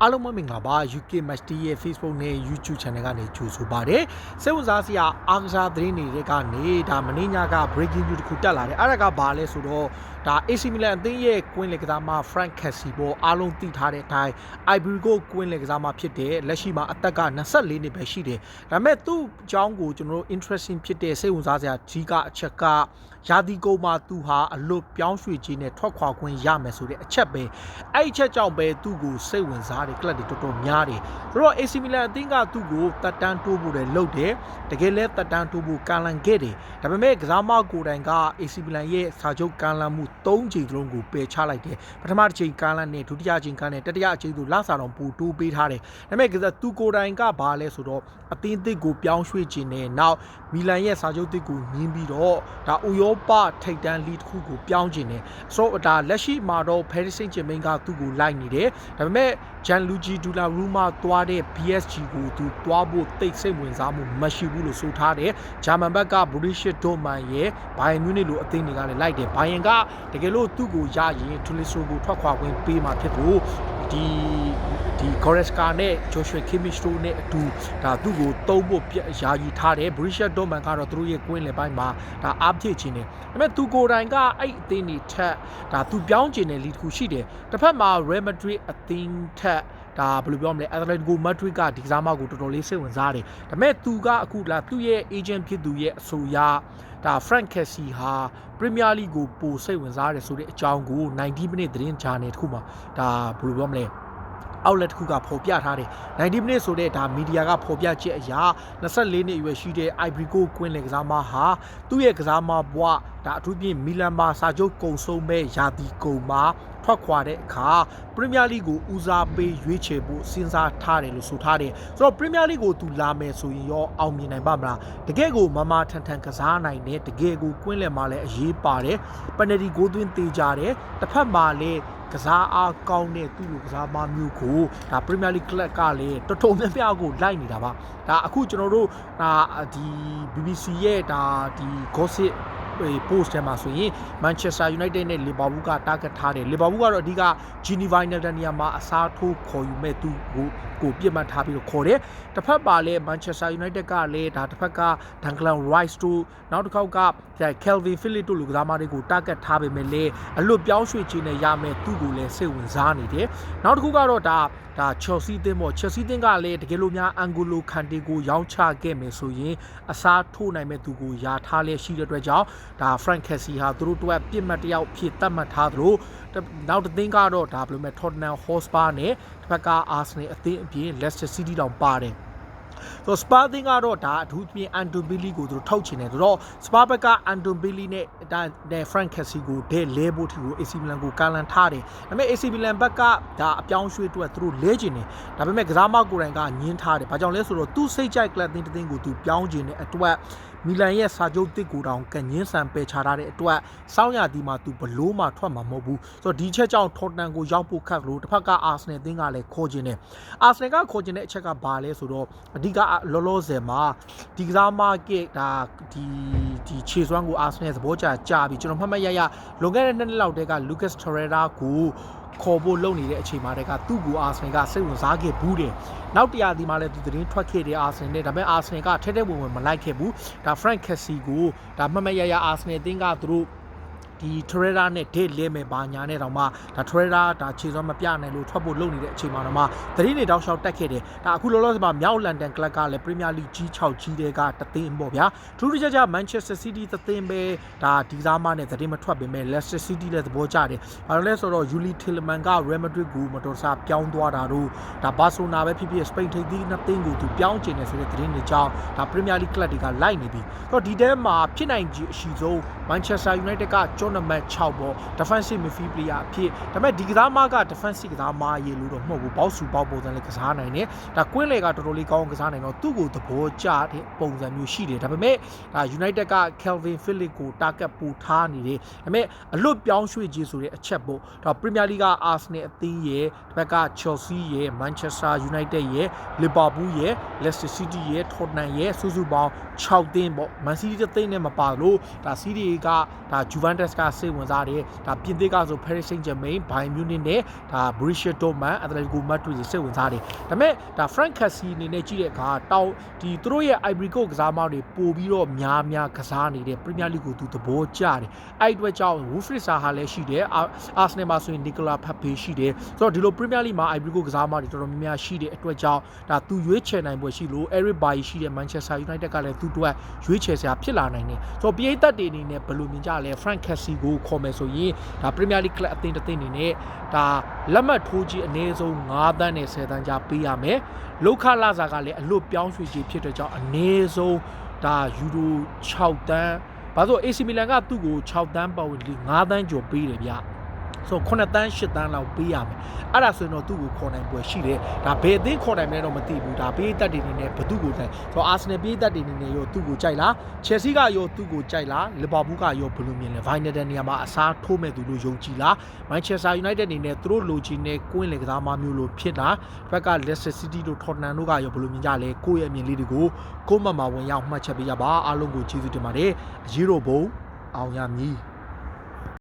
အားလုံးမင်္ဂလာပါ UK Match ရဲ့ Facebook နဲ့ YouTube Channel ကနေကြိုဆိုပါရစေ။စိတ်ဝင်စားစရာအားကစားသတင်းတွေကနေဒါမင်းညက breaking news တစ်ခုတက်လာတယ်။အဲ့ဒါကဘာလဲဆိုတော့ဒါ AC Milan အသင်းရဲ့ကွင်းလေကစားမ Frank Kessie ပေါ်အားလုံးသိထားတဲ့အတိုင်း Ivory Coast ကွင်းလေကစားမဖြစ်တဲ့လက်ရှိမှာအသက်က24နှစ်ပဲရှိတယ်။ဒါပေမဲ့သူ့အကြောင်းကိုကျွန်တော်တို့ interesting ဖြစ်တဲ့စိတ်ဝင်စားစရာကြီးကအချက်ကရာသီကုန်မှာသူဟာအလွတ်ပြောင်းရွှေ့ခြင်းနဲ့ထွက်ခွာခွင့်ရမယ်ဆိုတဲ့အချက်ပဲအဲ့ဒီချက်ကြောင့်ပဲသူ့ကိုစိတ်ဝင်စားတယ်ကလပ်တွေတော်တော်များတယ်ဆိုတော့ AC Milan အသင်းကသူ့ကိုတက်တန်းတိုးဖို့လည်းလုပ်တယ်တကယ်လဲတက်တန်းတိုးဖို့ကန်လန်ခဲ့တယ်ဒါပေမဲ့ကစားမကိုယ်တိုင်က AC Milan ရဲ့စာချုပ်ကန်လန်မှု3ချိန်လုံးကိုပယ်ချလိုက်တယ်ပထမတစ်ချိန်ကန်လန်နဲ့ဒုတိယချိန်ကန်နဲ့တတိယအချိန်သို့လဆာတော်ပူတိုးပေးထားတယ်ဒါပေမဲ့သူကိုယ်တိုင်ကဘာလဲဆိုတော့အသင်းသစ်ကိုပြောင်းရွှေ့ခြင်းနဲ့နောက်မီလန်ရဲ့စာချုပ်သစ်ကိုညှင်းပြီးတော့ဒါဥရောပထိပ်တန်းလီတစ်ခုကိုပြောင်းခြင်းနဲ့ဆိုတော့ဒါလက်ရှိမှာတော့ Paris Saint-Germain ကသူ့ကိုလိုက်နေတယ်ဒါပေမဲ့ Gianluigi Donnarumma သွားတဲ့ PSG ကိုသူသွားဖို့တိတ်ဆိတ်ဝင်စားမှုမရှိဘူးလို့ဆိုထားတယ်ဂျာမန်ဘက်က Borussia Dortmund ရဲ့ Bayern Munich လိုအသင်းတွေကလည်းလိုက်တယ် Bayern ကတကယ်လို့သူ့ကိုရရင် Tolisso ကိုထွက်ခွာခွင့်ပေးမှာဖြစ်လို့ဒီ Goretzka နဲ့ Joshua Kimmich တို့နဲ့အတူဒါသူ့ကိုတုံးဖို့ယာယီထားတယ် Borussia Dortmund ကတော့သူတို့ရဲ့ကွင်းလယ်ပိုင်းမှာဒါအားဖြည့်ခြင်းတယ်ဒါပေမဲ့သူကိုယ်တိုင်ကအဲ့အသင်းတွေထက်ဒါသူပြောင်းခြင်းတဲ့လီတစ်ခုရှိတယ်တစ်ဖက်မှာ Real Madrid အသင်းထက်ဒါဘယ်လိုပြောမလဲ Atletico Madrid ကဒီကစားမကိုတော်တော်လေးစိတ်ဝင်စားတယ်ဒါပေမဲ့သူကအခုလာသူ့ရဲ့ agent ဖြစ်သူရဲ့အဆိုအရဒါ Frank Kessie ဟာ Premier League ကိုပိုစိတ်ဝင်စားတယ်ဆိုတဲ့အကြောင်းကို90 minute သတင်းဂျာနယ်တစ်ခုမှာဒါဘယ်လိုပြောမလဲoutlet တစ်ခုကဖော်ပြထားတယ်90 minutes ဆိုတဲ့ဒါမီဒီယာကဖော်ပြချက်အရာ24နှစ်အရွယ်ရှိတဲ့ Ivory Coast ကွင်းလယ်ကစားမဟာသူ့ရဲ့ကစားမဘဝဒါအထူးဖြင့်မီလန်မှာစာချုပ်ကုံဆုံးမဲ့ရာသီကုန်မှာထွက်ခွာတဲ့အခါ Premier League ကိုဦးစားပေးရွေးချယ်ဖို့စဉ်းစားထားတယ်လို့ဆိုထားတယ်ဆိုတော့ Premier League ကိုသူလာမယ်ဆိုရင်ရောအောင်မြင်နိုင်ပါမလားတကယ်ကိုမမထန်ထန်ကစားနိုင်တယ်တကယ်ကိုကွင်းလယ်မှာလည်းအရေးပါတယ် penalty ဂိုးသွင်းသေးကြတယ်တစ်ဖက်မှာလည်းကစားအားကောင်းတဲ့သူ့လိုကစားမမျိုးကိုဒါ Premier League Club ကလည်းတော်တော်များများကိုလိုက်နေတာပါဒါအခုကျွန်တော်တို့ဒါဒီ BBC ရဲ့ဒါဒီ gossip post ထဲမှာဆိုရင် Manchester United နဲ့ Liverpool က target ထားတယ် Liverpool ကတော့အဓိက Gini Wijnaldum နေရာမှာအစားထိုးခေါ်ယူမဲ့သူကိုပြစ်မှတ်ထားပြီးတော့ခေါ်တယ်တစ်ဖက်ပါလဲ Manchester United ကလည်းဒါတစ်ဖက်က Declan Rice တို့နောက်တစ်ခေါက်က Calvin Phillips တို့လူကစားမတွေကို target ထားပေမဲ့လည်းအလွတ်ပြောင်းရွှေ့ခြင်းနဲ့ရမယ်သူ့ကိုလည်းစိတ်ဝင်စားနေတယ်နောက်တစ်ခုကတော့ဒါ Chelsea အသင်းပေါ့ Chelsea အသင်းကလည်းတကယ်လို့များ N'Golo Kante ကိုရောင်းချခဲ့မယ်ဆိုရင်အစားထိုးနိုင်မဲ့သူကိုယာထားလဲရှိတဲ့အတွက်ကြောင့်ဒါ Frank Kessie ဟာသူတို့အတွက်ပြစ်မှတ်တယောက်ဖြစ်သတ်မှတ်ထားသလိုနောက်တစ်သင်းကတော့ဒါဘယ်လိုမဲ့ Tottenham Hotspur နဲ့တစ်ဖက်က Arsenal အသင်းအပြင် Leicester City တောင်ပါတယ်ဆိုတော့ Spurs တင်းကတော့ဒါအထူးဖြင့် Anton Bailey ကိုသူတို့ထုတ်ချင်တယ်ဆိုတော့ Spurs ဘက်က Anton Bailey နဲ့ Frank Kessie ကိုဒဲလဲဖို့ထီကို AC Milan ကိုကန်လန်ထားတယ်ဒါပေမဲ့ AC Milan ဘက်ကဒါအပြောင်းရွှေ့အတွက်သူတို့လဲချင်တယ်ဒါပေမဲ့ကစားမကိုယ်တိုင်ကညှင်းထားတယ်ဘာကြောင့်လဲဆိုတော့သူစိတ်ကြိုက်ကလပ်တင်းတင်းကိုသူပြောင်းချင်တဲ့အတွက်မီလန်ရဲ့စာချုပ်တစ်ကိုတောင်ကညင်းဆန်ပယ်ချထားတဲ့အတွက်စောင်းရသည်မှာသူဘလို့မှထွက်မှာမဟုတ်ဘူးဆိုတော့ဒီချက်ကြောင့် Tottenham ကိုရောက်ဖို့ခက်လို့တစ်ဖက်က Arsenal အသင်းကလည်းခေါ်ချင်တယ် Arsenal ကခေါ်ချင်တဲ့အချက်ကဘာလဲဆိုတော့အဓိကလောလောဆယ်မှာဒီကစားမကဒါဒီခြေစွမ်းကို Arsenal သဘောကျပြီးကျွန်တော်မှတ်မှတ်ရလွန်ခဲ့တဲ့2နှစ်လောက်တည်းက Lucas Torreira ကိုခေါ်ဖို့လုပ်နေတဲ့အချိန်မှာတည်းကသူ့ကို Arsenal ကစိတ်ဝင်စားခဲ့ဘူးတယ်နောက်တရားဒီမှာလည်းသူသတင်းထွက်ခဲ့တယ် Arsenal နဲ့ဒါပေမဲ့ Arsenal ကထဲထဲဝင်မလိုက်ခဲ့ဘူးဒါ Frank Kessie ကိုဒါမှတ်မှတ်ရ Arsenal အသင်းကသူတို့ဒီ Torreira နဲ့ date လဲမယ်ဘာညာနဲ့တောင်မှဒါ Torreira ဒါခြေစွမ်းမပြနိုင်လို့ထွက်ဖို့လုပ်နေတဲ့အချိန်မှာတော့မှသတင်းတွေတောက်လျှောက်တက်ခဲ့တယ်ဒါအခုလောလောဆယ်မှာမြောက်လန်ဒန်ကလပ်ကလည်း Premier League G6 ကြီးတွေကတသိန်းပေါ့ဗျာထူးထူးခြားခြား Manchester City သသိန်းပဲဒါဒီစားမနဲ့သတင်းမထွက်ပေမဲ့ Leicester City လည်းသဘောကျတယ်ဘာလို့လဲဆိုတော့ Yuli Tielemans က Real Madrid ကိုမတော်တဆပြောင်းသွားတာတို့ဒါ Barcelona ပဲဖြစ်ဖြစ် Spain ထိပ်သီး2သိန်းကိုသူပြောင်းကျင်တယ်ဆိုတဲ့သတင်းတွေကြောင့်ဒါ Premier League ကလပ်တွေကလိုက်နေပြီဆိုတော့ဒီထဲမှာဖြစ်နိုင်ခြေအရှိဆုံး Manchester United ကကျော်နံပါတ်6ပေါ့ defensive midfield player အဖြစ်ဒါပေမဲ့ဒီကစားမက defensive ကစားမရေလို့တော့မဟုတ်ဘူးဘောက်စုပေါက်ပုံစံလေးကစားနိုင်တယ်ဒါကွင်းလေကတော်တော်လေးကောင်းကစားနိုင်တော့သူ့ကိုသဘောကျတဲ့ပုံစံမျိုးရှိတယ်ဒါပေမဲ့ဒါ United က Calvin Phillips ကို target ပို့ထားနေတယ်ဒါပေမဲ့အလွတ်ပြောင်းရွှေ့ခြင်းဆိုတဲ့အချက်ပေါ့ဒါ Premier League က Arsenal အသင်းရဲ့တစ်ဖက်က Chelsea ရဲ့ Manchester United ရဲ့ Liverpool ရဲ့ Leicester City ရဲ့ Tottenham ရဲ့စုစုပေါင်း6သင်းပေါ့ Man City သင်းနဲ့မပါလို့ဒါ City ကဒါ Juventus က ကစိတ်ဝင်စားတယ်ဒါပြင်သစ်ကဆို Paris Saint-Germain Bayern Munich နဲ့ဒါ Borussia Dortmund Atletico Madrid တွေစိတ်ဝင်စားတယ်ဒါပေမဲ့ဒါ Frank Kessie အနေနဲ့ကြည့်တဲ့အခါတောင်းဒီသူတို့ရဲ့ Ivory Coast ကစားမတွေပို့ပြီးတော့များကစားနေတဲ့ Premier League ကိုသူသဘောကျတယ်အဲ့အတွက်ကြောင့် Wilfried Zaha လည်းရှိတယ် Arsenal မှာဆိုရင် Nicolas Pepe ရှိတယ်ဆိုတော့ဒီလို Premier League မှာ Ivory Coast ကစားမတွေတော်တော်များရှိတဲ့အတွက်ကြောင့်ဒါသူရွေးချယ်နိုင်ပွဲရှိလို့ Eric Bailly ရှိတဲ့ Manchester United ကလည်းသူ့အတွက်ရွေးချယ်စရာဖြစ်လာနိုင်တယ်ဆိုတော့ပြည်သက်တွေအနေနဲ့ဘယ်လိုမြင်ကြလဲ Frank Kessie ကိုခေါ်မယ်ဆိုရင်ဒါ Premier League club အသင်းတစ်သင်းအနေနဲ့ဒါလက်မှတ်ထိုးကြီးအနည်းဆုံး9 သန်းနဲ့10 သန်းကြားပေးရမယ်လောက်ခလာစာကလည်းအလွတ်ပြောင်းရွှေ့ကြီးဖြစ်တဲ့ကြောင့်အနည်းဆုံးဒါယူရို6 သန်းဘာလို့ AC Milan ကသူ့ကို6 သန်းပတ်ဝန်းကျင်9 သန်းကျော်ပေးတယ်ဗျဆို9 သန်း10 သန်းလောက်ပေးရမယ်အဲ့ဒါဆိုရင်တော့သူ့ကိုခေါ်နိုင်ပွဲရှိတယ်ဒါဘယ်အသင်းခေါ်နိုင်မလဲတော့မသိဘူးဒါပေးသက်တွေနေနဲ့ဘသူ့ကိုတိုင်ဆိုတော့ Arsenal ပေးသက်တွေနေနဲ့ရောသူ့ကိုကြိုက်လား Chelsea ကရောသူ့ကိုကြိုက်လား Liverpool ကရောဘယ်လိုမြင်လဲ Vinaldum နေရာမှာအစားထိုးမဲ့သူလို့ယုံကြည်လား Manchester United အနေနဲ့သူတို့လိုချင်တဲ့ကွင်းလေကစားမမျိုးလို့ဖြစ်တာဘက်က Leicester City တို့ Tottenham တို့ကရောဘယ်လိုမြင်ကြလဲကိုယ့်ရဲ့အမြင်လေးတွေကိုကိုယ့်မှတ်မှာဝင်ရောက်မှတ်ချက်ပေးကြပါအားလုံးကိုကျေးဇူးတင်ပါတယ်အရေးတော်ဘုံအောင်ရမည်